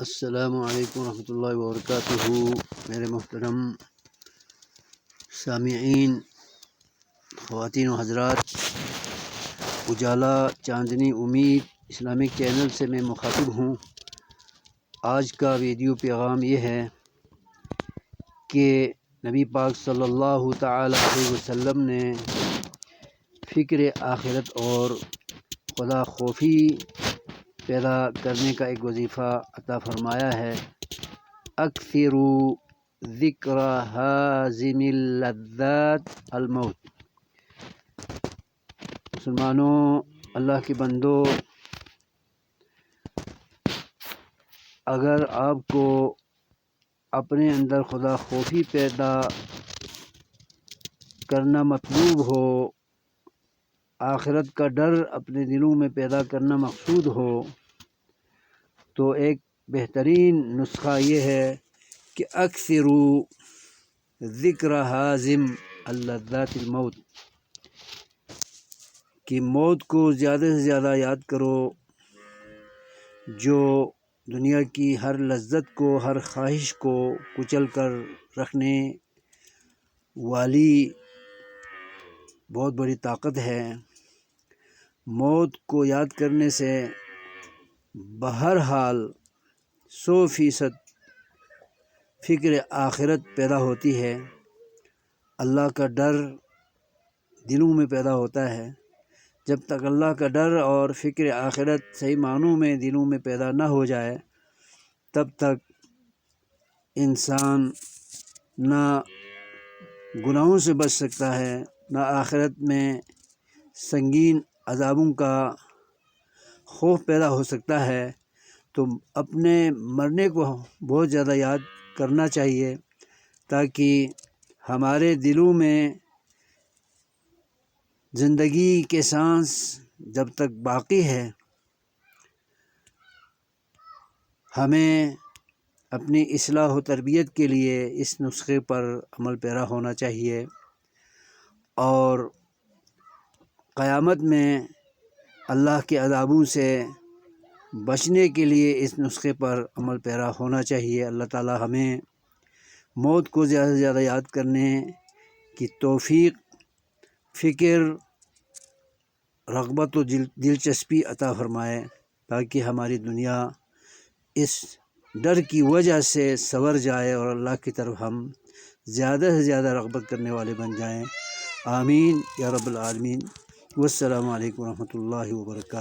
السلام علیکم ورحمۃ اللہ وبرکاتہ۔ میرے محترم سامعین، خواتین و حضرات، اجالا چاندنی امید اسلامک چینل سے میں مخاطب ہوں۔ آج کا ویڈیو پیغام یہ ہے کہ نبی پاک صلی اللہ تعالی علیہ وسلم نے فکر آخرت اور خدا خوفی پیدا کرنے کا ایک وظیفہ عطا فرمایا ہے۔ اکثروا ذکر ہاضم اللذات الموت۔ مسلمانوں، اللہ کے بندو، اگر آپ کو اپنے اندر خدا خوفی پیدا کرنا مطلوب ہو، آخرت کا ڈر اپنے دلوں میں پیدا کرنا مقصود ہو، تو ایک بہترین نسخہ یہ ہے کہ اکثروا ذکر ہاضم اللذات الموت، کہ موت کو زیادہ سے زیادہ یاد کرو، جو دنیا کی ہر لذت کو، ہر خواہش کو کچل کر رکھنے والی بہت بڑی طاقت ہے۔ موت کو یاد کرنے سے بہرحال 100% فکر آخرت پیدا ہوتی ہے، اللہ کا ڈر دلوں میں پیدا ہوتا ہے۔ جب تک اللہ کا ڈر اور فکر آخرت صحیح معنوں میں دلوں میں پیدا نہ ہو جائے، تب تک انسان نہ گناہوں سے بچ سکتا ہے، نہ آخرت میں سنگین عذابوں کا خوف پیدا ہو سکتا ہے۔ تو اپنے مرنے کو بہت زیادہ یاد کرنا چاہیے، تاکہ ہمارے دلوں میں زندگی کے سانس جب تک باقی ہے، ہمیں اپنی اصلاح و تربیت کے لیے اس نسخے پر عمل پیرا ہونا چاہیے، اور قیامت میں اللہ کے عذابوں سے بچنے کے لیے اس نسخے پر عمل پیرا ہونا چاہیے۔ اللہ تعالی ہمیں موت کو زیادہ سے زیادہ یاد کرنے کی توفیق، فکر، رغبت و دلچسپی عطا فرمائے، تاکہ ہماری دنیا اس ڈر کی وجہ سے سنور جائے اور اللہ کی طرف ہم زیادہ سے زیادہ رغبت کرنے والے بن جائیں۔ آمین یا رب العالمین۔ والسلام علیکم ورحمۃ اللہ وبرکاتہ۔